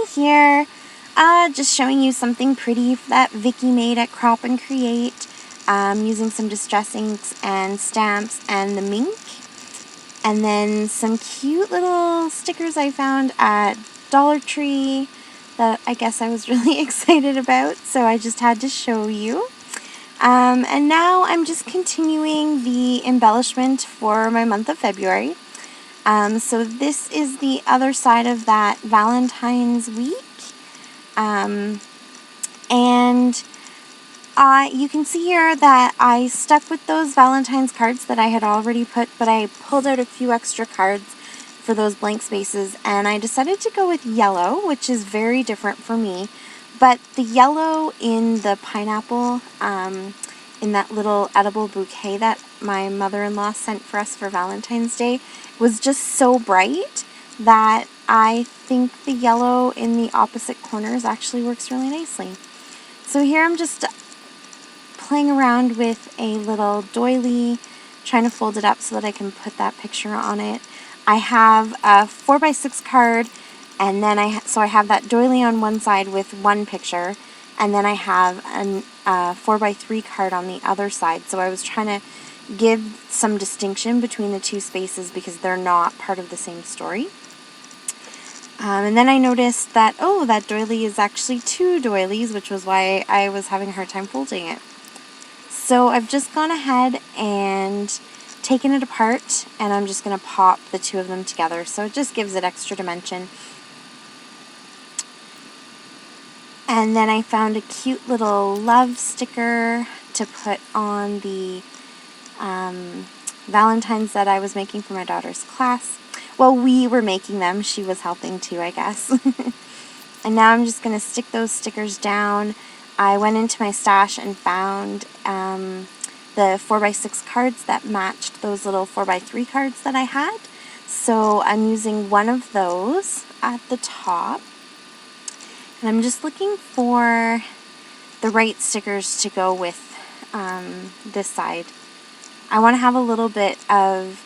morning here. Just showing you something pretty that Vicky made at Crop and Create, using some distress inks and stamps and the mink. And then some cute little stickers I found at Dollar Tree that I guess I was really excited about, so I just had to show you. And now I'm just continuing the embellishment for my month of February. So this is the other side of that Valentine's week. And you can see here that I stuck with those Valentine's cards that I had already put, but I pulled out a few extra cards for those blank spaces, and I decided to go with yellow, which is very different for me. But the yellow in the pineapple, in that little edible bouquet that my mother-in-law sent for us for Valentine's Day, was just so bright that I think the yellow in the opposite corners actually works really nicely. So here I'm just playing around with a little doily, trying to fold it up so that I can put that picture on it. I have a 4x6 card, and then I have that doily on one side with one picture, and then I have a 4x3 card on the other side. So I was trying to give some distinction between the two spaces because they're not part of the same story. And then I noticed that, oh, that doily is actually two doilies, which was why I was having a hard time folding it. So I've just gone ahead and taken it apart, and I'm just going to pop the two of them together, so it just gives it extra dimension. And then I found a cute little love sticker to put on the Valentines that I was making for my daughter's class. Well, we were making them. She was helping too, I guess. And now I'm just going to stick those stickers down. I went into my stash and found the 4x6 cards that matched those little 4x3 cards that I had. So I'm using one of those at the top. And I'm just looking for the right stickers to go with this side. I want to have a little bit of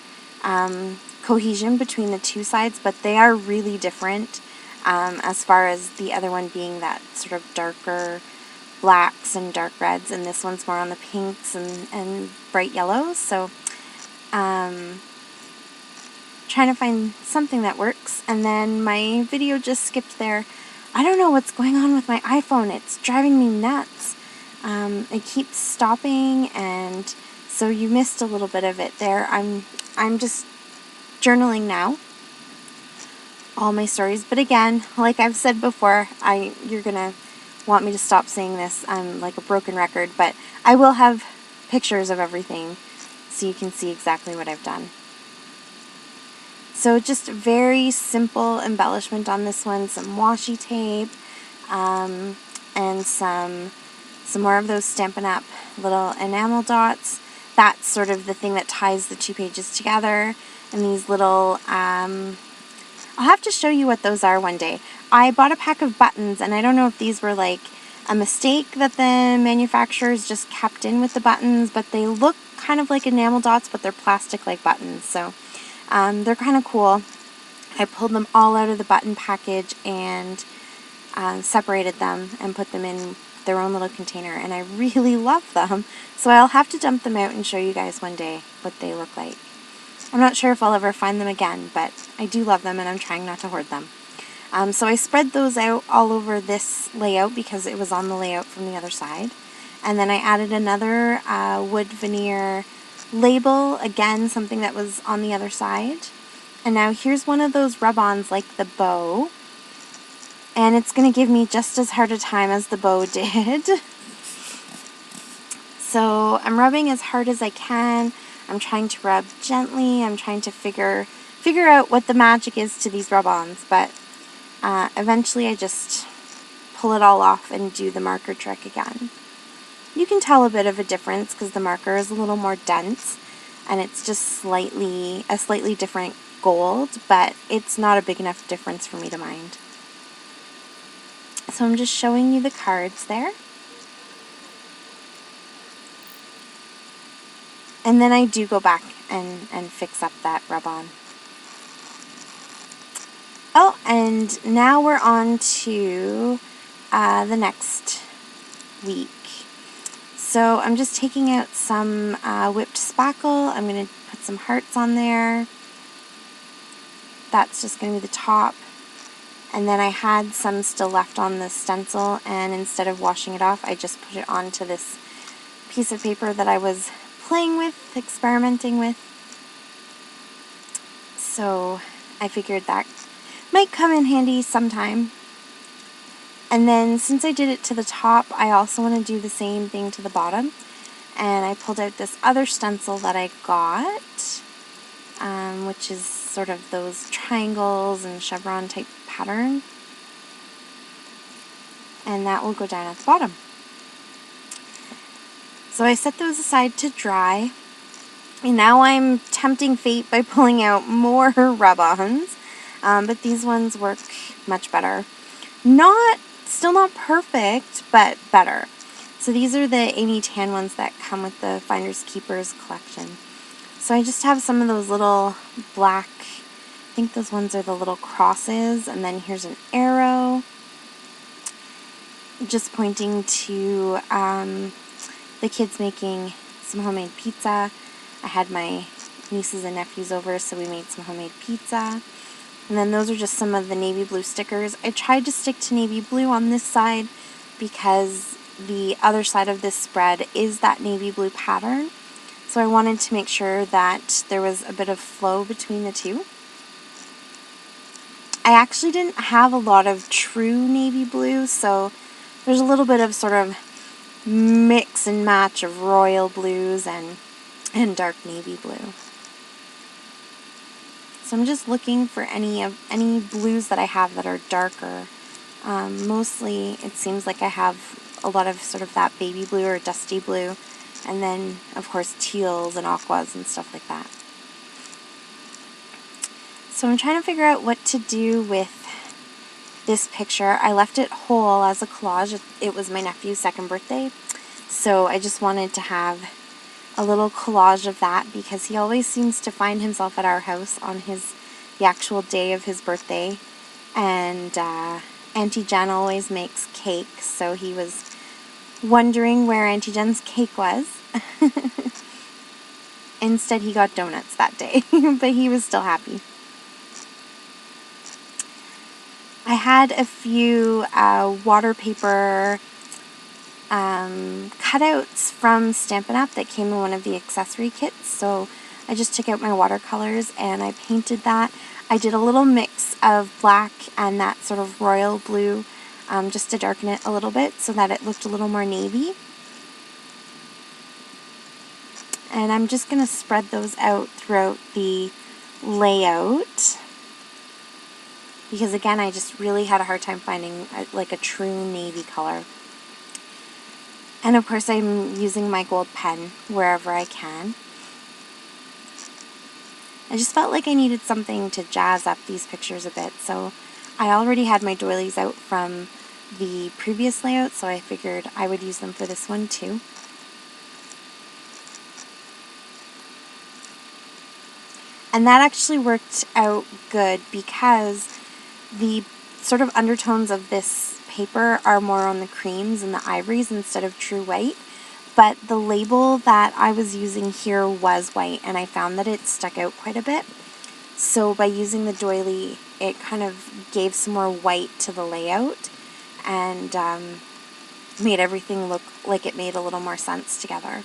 cohesion between the two sides, but they are really different as far as the other one being that sort of darker blacks and dark reds, and this one's more on the pinks and bright yellows. So trying to find something that works. And then my video just skipped there. I don't know what's going on with my iPhone. It's driving me nuts. It keeps stopping, and so you missed a little bit of it there. I'm just journaling now all my stories, but again, like I've said before, you're gonna want me to stop saying this. I'm like a broken record, but I will have pictures of everything so you can see exactly what I've done. So just very simple embellishment on this one, some washi tape, and some more of those Stampin' Up! Little enamel dots. That's sort of the thing that ties the two pages together. And these little, I'll have to show you what those are one day. I bought a pack of buttons, and I don't know if these were like a mistake that the manufacturers just kept in with the buttons, but they look kind of like enamel dots, but they're plastic like buttons. So they're kind of cool. I pulled them all out of the button package and separated them and put them in their own little container, and I really love them. So I'll have to dump them out and show you guys one day what they look like. I'm not sure if I'll ever find them again, but I do love them, and I'm trying not to hoard them. So I spread those out all over this layout because it was on the layout from the other side. And then I added another wood veneer label, again, something that was on the other side. And now here's one of those rub-ons like the bow. And it's going to give me just as hard a time as the bow did. So I'm rubbing as hard as I can. I'm trying to rub gently. I'm trying to figure out what the magic is to these rub-ons. But eventually I just pull it all off and do the marker trick again. You can tell a bit of a difference because the marker is a little more dense. And it's just a slightly different gold. But it's not a big enough difference for me to mind. So I'm just showing you the cards there. And then I do go back and fix up that rub-on. Oh, And now we're on to the next week. So I'm just taking out some whipped spackle. I'm going to put some hearts on there. That's just going to be the top. And then I had some still left on the stencil, and instead of washing it off, I just put it onto this piece of paper that I was playing with, experimenting with. So I figured that might come in handy sometime. And then since I did it to the top, I also want to do the same thing to the bottom. And I pulled out this other stencil that I got, which is sort of those triangles and chevron type pattern. And that will go down at the bottom. So I set those aside to dry. And now I'm tempting fate by pulling out more rub-ons. But these ones work much better. Still not perfect, but better. So these are the Amy Tan ones that come with the Finders Keepers collection. So I just have some of those little black, I think those ones are the little crosses, and then here's an arrow, just pointing to the kids making some homemade pizza. I had my nieces and nephews over, so we made some homemade pizza. And then those are just some of the navy blue stickers. I tried to stick to navy blue on this side because the other side of this spread is that navy blue pattern. So I wanted to make sure that there was a bit of flow between the two. I actually didn't have a lot of true navy blue, so there's a little bit of sort of mix and match of royal blues and dark navy blue. So I'm just looking for any blues that I have that are darker. Mostly it seems like I have a lot of sort of that baby blue or dusty blue, and then of course teals and aquas and stuff like that. So I'm trying to figure out what to do with this picture. I left it whole as a collage. It was my nephew's second birthday, so I just wanted to have a little collage of that because he always seems to find himself at our house on the actual day of his birthday, and Auntie Jen always makes cake, so he was wondering where Auntie Jen's cake was. Instead he got donuts that day, but he was still happy. I had a few water paper cutouts from Stampin' Up! That came in one of the accessory kits, so I just took out my watercolors and I painted that. I did a little mix of black and that sort of royal blue just to darken it a little bit so that it looked a little more navy. And I'm just going to spread those out throughout the layout because again I just really had a hard time finding like a true navy color. And of course I'm using my gold pen wherever I can. I just felt like I needed something to jazz up these pictures a bit, so I already had my doilies out from the previous layout, so I figured I would use them for this one too. And that actually worked out good because the sort of undertones of this paper are more on the creams and the ivories instead of true white. But the label that I was using here was white, and I found that it stuck out quite a bit. So by using the doily, it kind of gave some more white to the layout and made everything look like it made a little more sense together.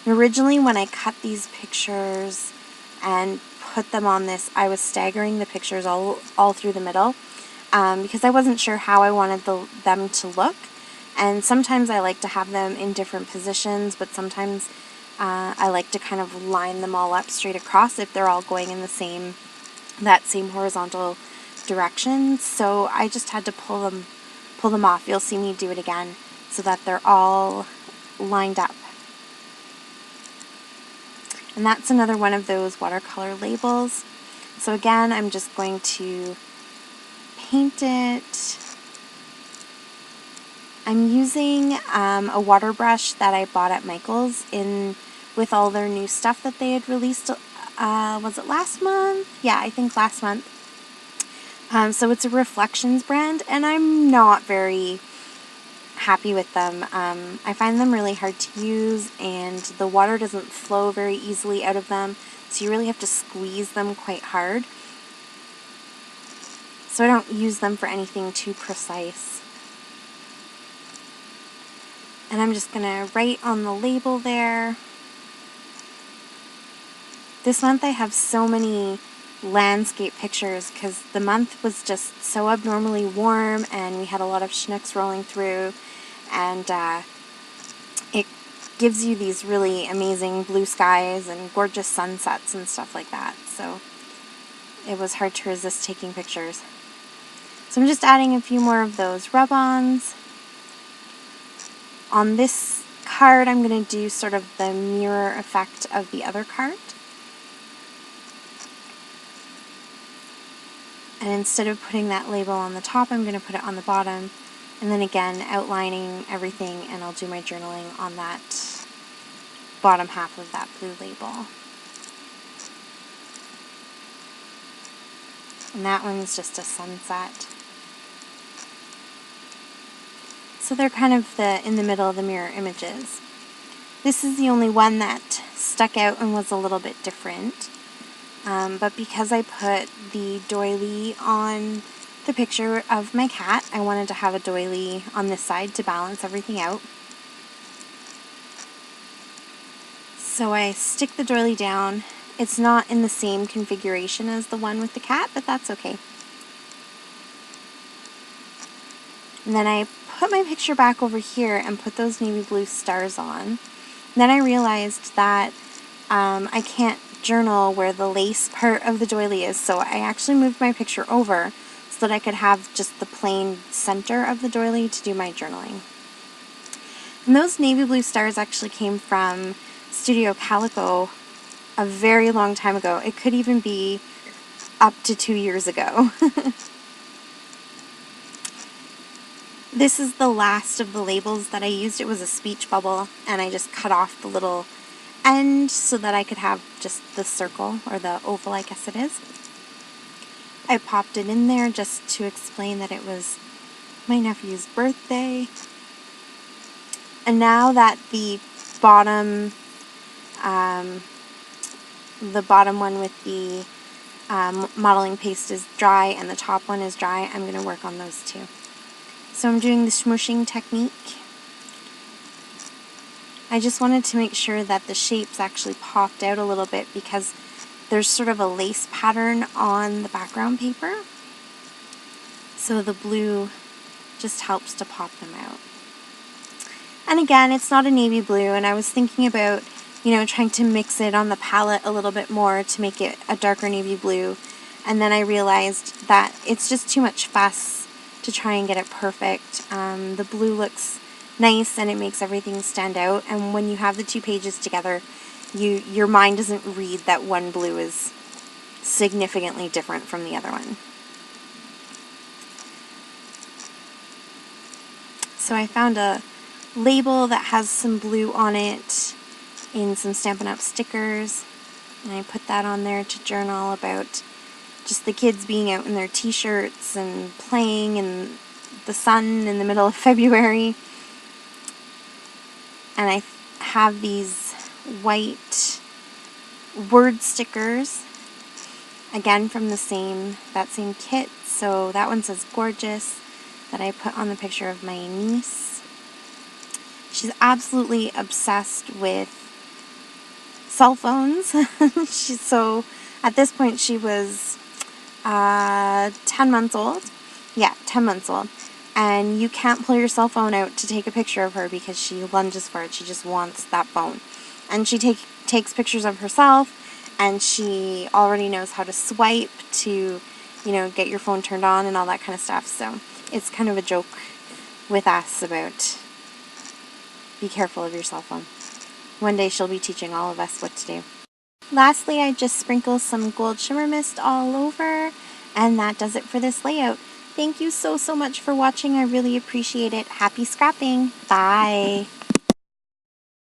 Originally, when I cut these pictures and put them on this, I was staggering the pictures all through the middle because I wasn't sure how I wanted them to look. And sometimes I like to have them in different positions, but sometimes I like to kind of line them all up straight across if they're all going in that same horizontal direction. So I just had to pull them off. You'll see me do it again so that they're all lined up. And that's another one of those watercolor labels. So again, I'm just going to paint it. I'm using a water brush that I bought at Michael's with all their new stuff that they had released was it last month? Yeah, I think last month. So it's a Reflections brand, and I'm not very happy with them. I find them really hard to use, and the water doesn't flow very easily out of them, so you really have to squeeze them quite hard. So I don't use them for anything too precise. And I'm just going to write on the label there. This month I have so many landscape pictures because the month was just so abnormally warm, and we had a lot of Chinooks rolling through, and it gives you these really amazing blue skies and gorgeous sunsets and stuff like that. So it was hard to resist taking pictures. So I'm just adding a few more of those rub-ons. On this card, I'm going to do sort of the mirror effect of the other card. And instead of putting that label on the top, I'm going to put it on the bottom. And then again, outlining everything, and I'll do my journaling on that bottom half of that blue label. And that one's just a sunset. So they're kind of in the middle of the mirror images. This is the only one that stuck out and was a little bit different. But because I put the doily on the picture of my cat, I wanted to have a doily on this side to balance everything out. So I stick the doily down. It's not in the same configuration as the one with the cat, but that's okay. And then I put my picture back over here and put those navy blue stars on. And then I realized that I can't journal where the lace part of the doily is, so I actually moved my picture over so that I could have just the plain center of the doily to do my journaling. And those navy blue stars actually came from Studio Calico a very long time ago. It could even be up to 2 years ago. This is the last of the labels that I used. It was a speech bubble, and I just cut off the little end so that I could have just the circle, or the oval, I guess it is. I popped it in there just to explain that it was my nephew's birthday. And now that the bottom one with the modeling paste is dry and the top one is dry, I'm going to work on those too. So I'm doing the smooshing technique. I just wanted to make sure that the shapes actually popped out a little bit because there's sort of a lace pattern on the background paper. So the blue just helps to pop them out. And again, it's not a navy blue, and I was thinking about, trying to mix it on the palette a little bit more to make it a darker navy blue. And then I realized that it's just too much fuss to try and get it perfect. The blue looks nice and it makes everything stand out, and when you have the two pages together, your mind doesn't read that one blue is significantly different from the other one. So I found a label that has some blue on it in some Stampin' Up! Stickers, and I put that on there to journal about just the kids being out in their t-shirts and playing in the sun in the middle of February. And I have these white word stickers, again from that same kit. So that one says gorgeous, that I put on the picture of my niece. She's absolutely obsessed with cell phones. At this point she was 10 months old. Yeah, 10 months old. And you can't pull your cell phone out to take a picture of her because she lunges for it. She just wants that phone. And she takes pictures of herself, and she already knows how to swipe to, get your phone turned on and all that kind of stuff. So it's kind of a joke with us about be careful of your cell phone. One day she'll be teaching all of us what to do. Lastly, I just sprinkle some gold shimmer mist all over, and that does it for this layout. Thank you so much for watching. I really appreciate it. Happy scrapping. Bye.